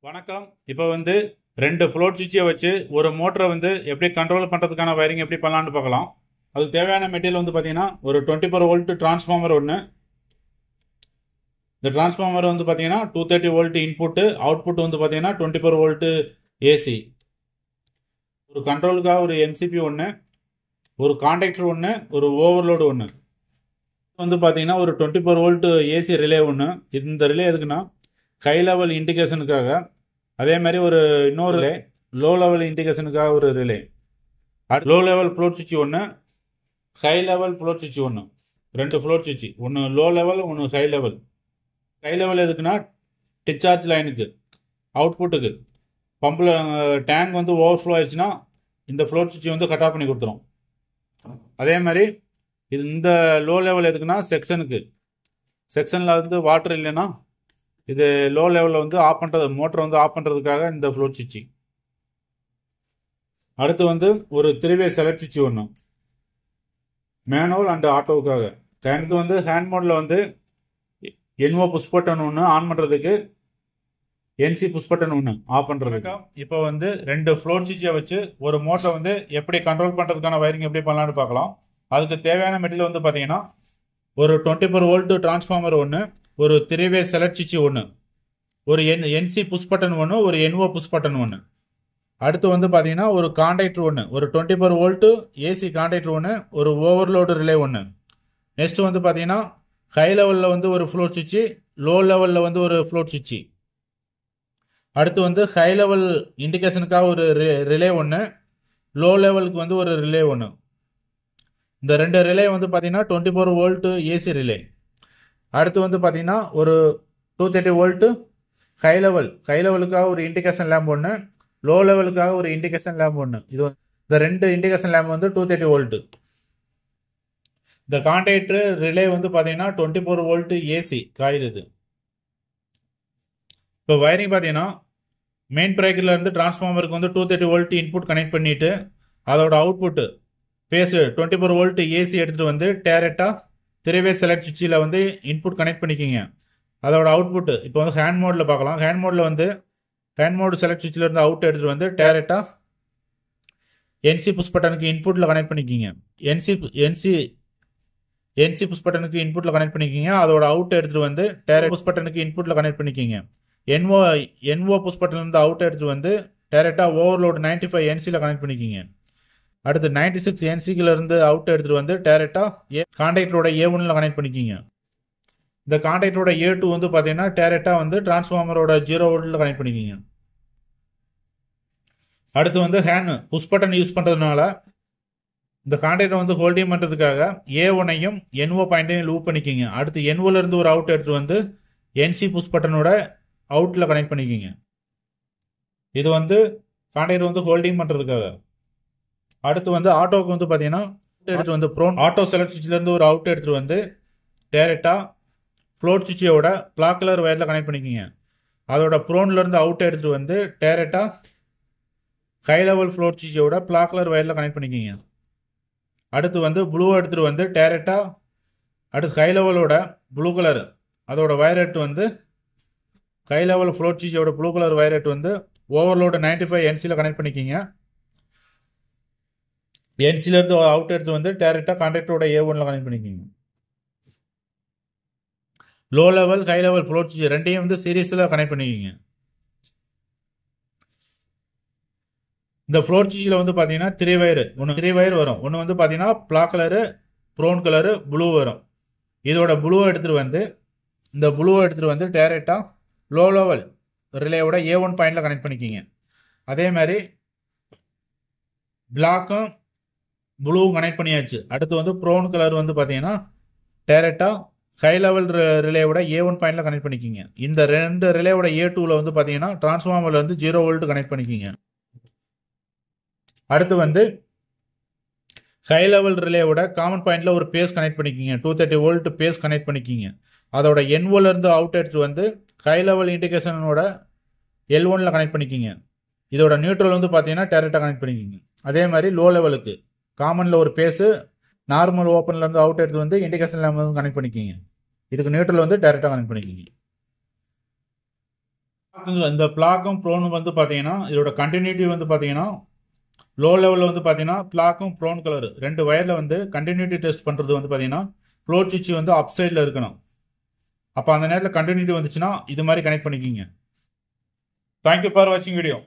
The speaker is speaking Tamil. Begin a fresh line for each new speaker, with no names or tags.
வணக்கம். இப்போ வந்து 2 ஃப்ளோட் சுவிட்சை வச்சு ஒரு மோட்டரை வந்து எப்படி கண்ட்ரோல் பண்ணுறதுக்கான வயரிங் எப்படி பண்ணலான்னு பார்க்கலாம். அதுக்கு தேவையான மெட்டீரியல் வந்து பார்த்தீங்கன்னா ஒரு 24 வோல்ட் டிரான்ஸ்ஃபார்மர் ஒன்று. இந்த டிரான்ஸ்ஃபார்மர் வந்து பார்த்தீங்கன்னா 230 வோல்ட் இன்புட்டு, அவுட்புட் வந்து பார்த்தீங்கன்னா 24 வோல்ட் ஏசி. ஒரு கண்ட்ரோலுக்காக ஒரு எம்சிபி ஒன்று, ஒரு கான்டாக்டர் ஒன்று, ஒரு ஓவர்லோடு ஒன்று. வந்து பார்த்தீங்கன்னா ஒரு 24 வோல்ட் ஏசி ரிலே ஒன்று. இந்த ரிலே எதுக்குன்னா ஹை லெவல் இண்டிகேஷனுக்காக. அதே மாதிரி ஒரு இன்னொரு ரிலே லோ லெவல் இண்டிகேஷனுக்காக ஒரு ரிலே. லோ லெவல் ஃப்ளோட் சுவிட்ச் ஒன்று, ஹை லெவல் ஃப்ளோட் சுவிட்ச் ஒன்று. 2 ஃப்ளோட் சுவிட்ச், ஒன்று லோ லெவல், ஒன்று ஹை லெவல். ஹை லெவல் எதுக்குன்னா டிஸ்சார்ஜ் லைனுக்கு, அவுட்புட்டுக்கு. பம்பில் டேங்க் வந்து ஓவர்ஃப்ளோ ஆயிடுச்சுன்னா இந்த ஃப்ளோட் சுவிட்ச் வந்து கட் ஆஃப் பண்ணி கொடுத்துரும். அதே மாதிரி இந்த லோ லெவல் எதுக்குன்னா செக்ஷனில் வந்து வாட்டர் இல்லைன்னா இது லோ லெவலில் வந்து ஆஃப் பண்ணுறது, மோட்டரை வந்து ஆஃப் பண்ணுறதுக்காக இந்த ஃப்ளோட் சுவிட்ச். அடுத்து வந்து ஒரு 3-வே செலக்ட் சுவிட்ச் ஒன்று, மேனுவல் அண்ட் ஆட்டோவுக்காக. அடுத்து வந்து ஹேண்ட் மோடில் வந்து என்ஓ புஷ் பட்டன் ஒன்று ஆன் பண்ணுறதுக்கு, என்சி புஷ் பட்டன் ஒன்று ஆஃப் பண்ணுறதுக்கு. இப்போ வந்து 2 ஃப்ளோட் சுவிட்சை வச்சு ஒரு மோட்டரை வந்து எப்படி கண்ட்ரோல் பண்ணுறதுக்கான வயரிங் எப்படி பண்ணலான்னு பார்க்கலாம். அதுக்கு தேவையான மெட்டீரியல் வந்து பார்த்தீங்கன்னா ஒரு 24 வோல்ட் டிரான்ஸ்ஃபார்மர் ஒன்று, ஒரு 3-வே செலக்ட் சுவிட்ச் ஒன்று, ஒரு என்சி புஷ் பட்டன் ஒன்று, ஒரு என்ஓ புஷ் பட்டன் ஒன்று. அடுத்து வந்து பார்த்தீங்கன்னா ஒரு கான்டாக்டர் ஒன்று, ஒரு 24 வோல்ட் ஏசி கான்டாக்டர் ஒன்று, ஒரு ஓவர்லோடு ரிலே ஒன்று. நெக்ஸ்ட் வந்து பார்த்தீங்கன்னா ஹை லெவலில் வந்து ஒரு ஃப்ளோட் சுவிட்சு, லோ லெவலில் வந்து ஒரு ஃப்ளோட் சுவிட்சு. அடுத்து வந்து ஹை லெவல் இண்டிகேஷனுக்காக ஒரு ரிலே ஒன்று, லோ லெவலுக்கு வந்து ஒரு ரிலே ஒன்று. இந்த 2 ரிலே வந்து பார்த்தீங்கன்னா 24 வோல்ட் ஏசி ரிலே. அடுத்து வந்து பார்த்தீங்கன்னா ஒரு 230 வோல்ட் ஹை லெவலுக்காக ஒரு இண்டிகேஷன் லேம்ப் ஒன்று, லோ லெவலுக்காக ஒரு இண்டிகேஷன் லேம்ப் ஒன்று. இந்த 2 இண்டிகேஷன் லேம்ப் வந்து 230 வோல்ட். இந்த கான்டாக்டர் ரிலே வந்து பார்த்தீங்கன்னா 24 வோல்ட் ஏசி காயில் இது. இப்போ வயரிங் பார்த்தீங்கன்னா மெயின் பிரேக்கர்ல இருந்து டிரான்ஸ்ஃபார்மருக்கு வந்து 230 வோல்ட் இன்புட் கனெக்ட் பண்ணிட்டு அதோட அவுட்புட் பேஸ் 24 வோல்ட் ஏசி எடுத்துகிட்டு வந்து டேரெக்டாக 3-வே செலக்ட் சுவிட்சில் வந்து இன்புட் கனெக்ட் பண்ணிக்கிங்க. அதோட அவுட்புட் இப்போ வந்து ஹேண்ட் மோடில் பார்க்கலாம். ஹேண்ட் மோடில் வந்து ஹேண்ட் மோடு செலக்ட் சுவிட்சில் இருந்து அவுட் எடுத்துகிட்டு வந்து டேரெக்டாக என்சி புஷ் பட்டனுக்கு இன்புட்டில் கனெக்ட் பண்ணிக்கிங்க. என்சி புஷ் பட்டனுக்கு இன்புட்டில் கனெக்ட் பண்ணிக்கிங்க. அதோட அவுட் எடுத்துகிட்டு வந்து டேரெக்ட் புஷ் பட்டனுக்கு இன்புட்டில் கனெக்ட் பண்ணிக்கிங்க. என்ஓ புஷ் பட்டன்லேருந்து அவுட் எடுத்துகிட்டு வந்து டேரெக்டாக ஓவர்லோடு 95 என்சியில் கனெக்ட் பண்ணிக்கிங்க. அடுத்து 96 என்சிக்கிலேருந்து அவுட் எடுத்துகிட்டு வந்து டேரெக்டாக கான்டாக்டரோட A1 கனெக்ட் பண்ணிக்கிங்க. இந்த கான்டாக்டரோட A2 வந்து பார்த்தீங்கன்னா டேரெக்டாக வந்து டிரான்ஸ்ஃபார்மரோட 0 வோல்ட்டில் கனெக்ட் பண்ணிக்கிங்க. அடுத்து வந்து ஹேண்ட் புஷ் பட்டன் யூஸ் பண்ணுறதுனால இந்த கான்டாக்டரை வந்து ஹோல்டிங் பண்ணுறதுக்காக A1ஐயும் NO பாயிண்ட்டையும் லூப் பண்ணிக்கிங்க. அடுத்து NOலேருந்து ஒரு அவுட் எடுத்துகிட்டு வந்து NC புஷ் பட்டனோட அவுட்டில் கனெக்ட் பண்ணிக்கிங்க. இது வந்து கான்டாக்டர் வந்து ஹோல்டிங் பண்ணுறதுக்காக. அடுத்து வந்து ஆட்டோவுக்கு வந்து பார்த்தீங்கன்னா எடுத்துகிட்டு வந்து ப்ரோன் ஆட்டோ செலக்ட் சுவிட்சிலேருந்து ஒரு அவுட் எடுத்துகிட்டு வந்து டேரெக்டாக ஃப்ளோட் சுவிட்சோட பிளாக் கலர் வயரில் கனெக்ட் பண்ணிக்கிங்க. அதோட ப்ரோன்லேருந்து அவுட் எடுத்துகிட்டு வந்து டேரெக்டாக ஹை லெவல் ஃப்ளோட் சுவிட்சோட பிளாக் கலர் வயரில் கனெக்ட் பண்ணிக்கிங்க. அடுத்து வந்து ப்ளூ எடுத்துகிட்டு வந்து டேரெக்டாக அடுத்து ஹை லெவலோட ப்ளூ கலர் அதோட வயர் எடுத்து வந்து ஹை லெவல் ஃப்ளோட் சுவிட்சோட ப்ளூ கலர் வயர் எடுத்து வந்து ஓவர்லோடு 95 என்சியில் கனெக்ட் பண்ணிக்கிங்க. என்சிலேருந்து அவுட் எடுத்து வந்து டேரெக்டாக கான்டாக்டரோட A1 கனெக்ட் பண்ணிக்கிங்க. Low level high level float சுவிட்ச் ரெண்டையும் வந்து சீரீஸில் கனெக்ட் பண்ணிக்கிங்க. இந்த ஃப்ளோட் சுவிட்சில் வந்து பார்த்தீங்கன்னா 3 வயர் வரும். ஒன்று வந்து பார்த்தீங்கன்னா black colour, brown colour, blue வரும். இதோட ப்ளூவை எடுத்துகிட்டு வந்து டேரெக்டாக லோ லெவல் ரிலேயோட A1 பாயிண்டில் கனெக்ட் பண்ணிக்கிங்க. அதே மாதிரி பிளாக்கும் ப்ளூவும் கனெக்ட் பண்ணியாச்சு. அடுத்து வந்து ப்ரௌன் கலர் வந்து பார்த்தீங்கன்னா டேரெக்டாக ஹை லெவல் ரிலேயோட A1 பாயிண்டில் கனெக்ட் பண்ணிக்கிங்க. இந்த 2 ரிலேயோட A2வில் வந்து பார்த்தீங்கன்னா டிரான்ஸ்ஃபார்மரில் வந்து 0 வோல்ட் கனெக்ட் பண்ணிக்கிங்க. அடுத்து வந்து ஹை லெவல் ரிலேயோட காமன் பாயிண்டில் ஒரு பேஸ் கனெக்ட் பண்ணிக்கிங்க. 230 வோல்ட் பேஸ் கனெக்ட் பண்ணிக்கிங்க. அதோட NOலேருந்து அவுட் எடுத்துகிட்டு வந்து ஹை லெவல் இண்டிகேஷனோட L1 கனெக்ட் பண்ணிக்கிங்க. இதோட நியூட்ரல் வந்து பார்த்தீங்கன்னா டேரெக்டாக கனெக்ட் பண்ணிக்கிங்க. அதே மாதிரி லோ லெவலுக்கு காமனில் ஒரு பேஸு நார்மல் ஓப்பன்லேருந்து அவுட் எடுத்து வந்து இண்டிகேஷன் லேம்ப் வந்து கனெக்ட் பண்ணிக்கிங்க. இதுக்கு நியூட்ரல் வந்து டேரெக்டாக கனெக்ட் பண்ணிக்கிங்க. இந்த பிளாக்கும் ப்ரோனும் வந்து பார்த்தீங்கன்னா இதோட கண்டினியூட்டி வந்து பார்த்தீங்கன்னா லோ லெவலில் வந்து பார்த்தீங்கன்னா பிளாக்கும் ப்ரோன் கலர் 2 வயரில் வந்து கண்டினியூட்டி டெஸ்ட் பண்ணுறது வந்து பார்த்தீங்கன்னா ஃப்ளோட் சுவிட்ச் வந்து அப் சைடில் இருக்கணும். அப்போ அந்த நேரத்தில் கண்டினியூட்டி வந்துச்சுன்னா இது மாதிரி கனெக்ட் பண்ணிக்கிங்க. தேங்க்யூ ஃபார் வாட்சிங் வீடியோ.